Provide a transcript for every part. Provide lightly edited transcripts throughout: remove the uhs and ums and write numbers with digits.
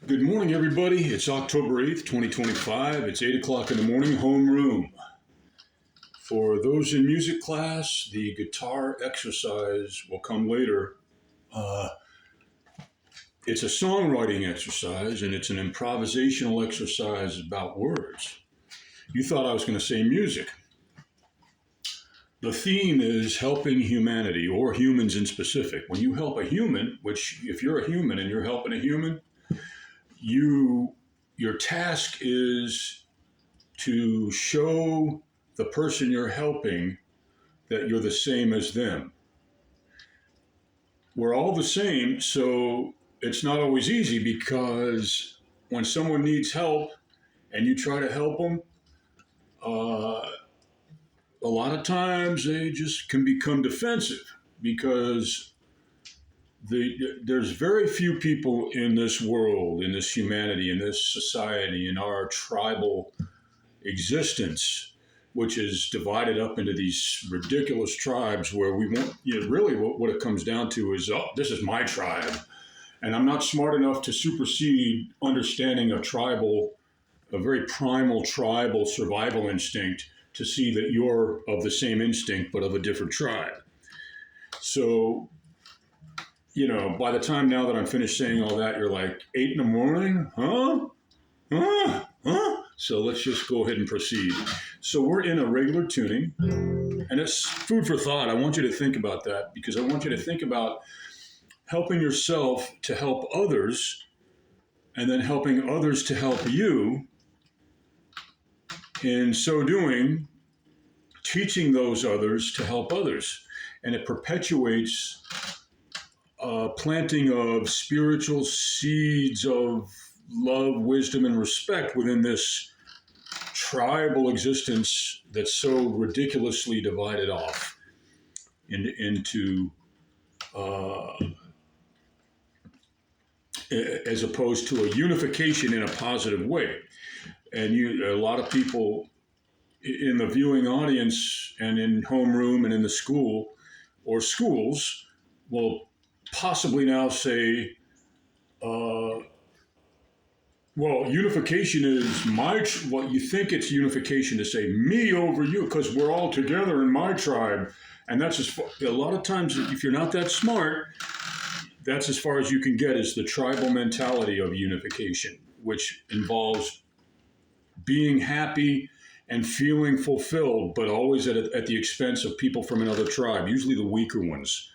Good morning, everybody. It's October 8th, 2025. It's 8 o'clock in the morning, homeroom. For those in music class, the guitar exercise will come later. It's a songwriting exercise, and it's an improvisational exercise about words. You thought I was going to say music. The theme is helping humanity, or humans in specific. When you help a human, which if you're a human and you're helping a human, your task is to show the person you're helping that you're the same as them. We're all the same, so it's not always easy because when someone needs help and you try to help them, a lot of times they just can become defensive because there's very few people in this world, in this humanity, in this society, in our tribal existence, which is divided up into these ridiculous tribes where we want, really what it comes down to is, oh, this is my tribe. And I'm not smart enough to supersede understanding a very primal tribal survival instinct to see that you're of the same instinct, but of a different tribe. So, by the time now that I'm finished saying all that, you're like, 8 in the morning? Huh? So let's just go ahead and proceed. So we're in a regular tuning, and it's food for thought. I want you to think about that because I want you to think about helping yourself to help others and then helping others to help you. In so doing, teaching those others to help others. And it perpetuates planting of spiritual seeds of love, wisdom, and respect within this tribal existence that's so ridiculously divided off into as opposed to a unification in a positive way. And a lot of people in the viewing audience and in homeroom and in the school or schools will possibly now say, well, unification is what you think it's unification to say me over you because we're all together in my tribe. And that's a lot of times, if you're not that smart, that's as far as you can get is the tribal mentality of unification, which involves being happy and feeling fulfilled, but always at the expense of people from another tribe, usually the weaker ones.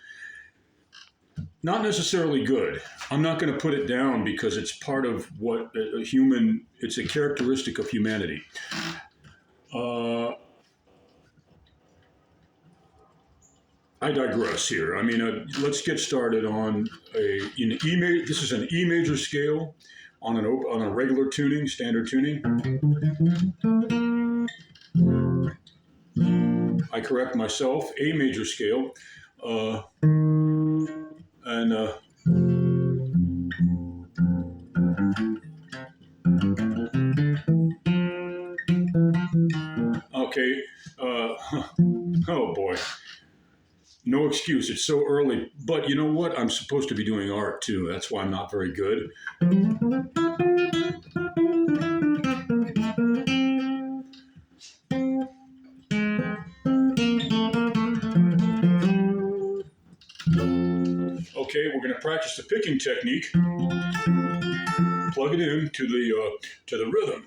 Not necessarily good. I'm not going to put it down because it's part of what it's a characteristic of humanity. I digress here. I mean, let's get started on an E major. This is an E major scale on a regular tuning, standard tuning. I correct myself, A major scale. Okay. Oh boy. No excuse. It's so early. But you know what? I'm supposed to be doing art too. That's why I'm not very good. Okay, we're going to practice the picking technique. Plug it in to the rhythm.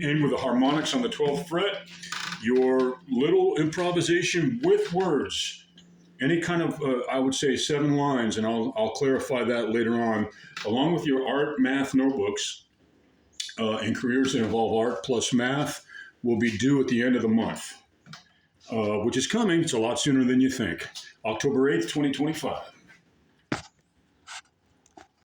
And with the harmonics on the 12th fret, your little improvisation with words. Any kind of, I would say 7 lines, and I'll clarify that later on, along with your art math notebooks and careers that involve art plus math will be due at the end of the month, which is coming. It's a lot sooner than you think. October 8th, 2025.